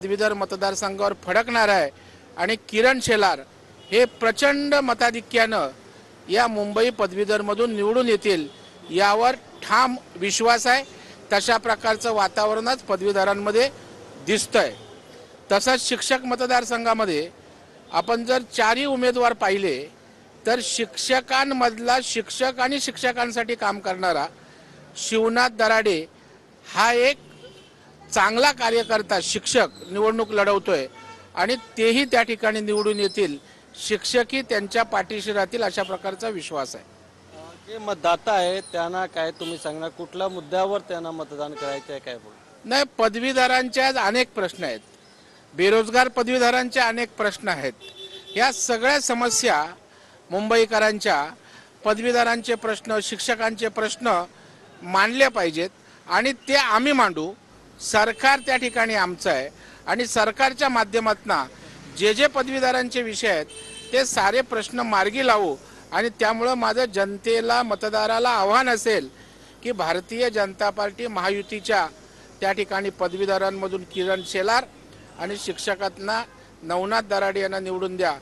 पदवीधर मतदारसंघावर फडकणार आहे आणि किरण शेलार हे प्रचंड मताधिक्यानं या मुंबई पदवीधरमधून निवडून येतील यावर ठाम विश्वास आहे। तशा प्रकारचं वातावरणच पदवीधरांमध्ये दिसतंय। तसंच शिक्षक मतदारसंघामध्ये आपण जर चारही उमेदवार पाहिले तर शिक्षकांमधला शिक्षक आणि शिक्षकांसाठी काम करणारा शिवनाथ दराडे हा एक चांगला कार्यकर्ता शिक्षक निवडणूक लढवतोय आणि तेही त्या ठिकाणी निवडून येतील। शिक्षकही त्यांच्या पाठीशी राहतील अशा प्रकारचा विश्वास आहे। जे मतदाता आहे त्यांना काय तुम्ही सांगणार, कुठल्या मुद्द्यावर त्यांना मतदान करायचं आहे काय बोल? नाही, पदवीधरांचे आज अनेक प्रश्न आहेत, बेरोजगार पदवीधरांचे अनेक प्रश्न आहेत। या सगळ्या समस्या मुंबईकरांच्या पदवीधरांचे प्रश्न शिक्षकांचे प्रश्न मांडले पाहिजेत आणि ते आम्ही मांडू। सरकार त्या ठिकाणी आमचं आहे आणि सरकारच्या माध्यमातून जे जे पदवीधरांचे विषय आहेत ते सारे प्रश्न मार्गी लावू। आणि त्यामुळे माझं जनतेला मतदाराला आव्हान असेल की भारतीय जनता पार्टी महायुतीच्या त्या ठिकाणी पदवीधरांमधून किरण शेलार आणि शिक्षकांना नवनाथ दराडे यांना निवडून द्या।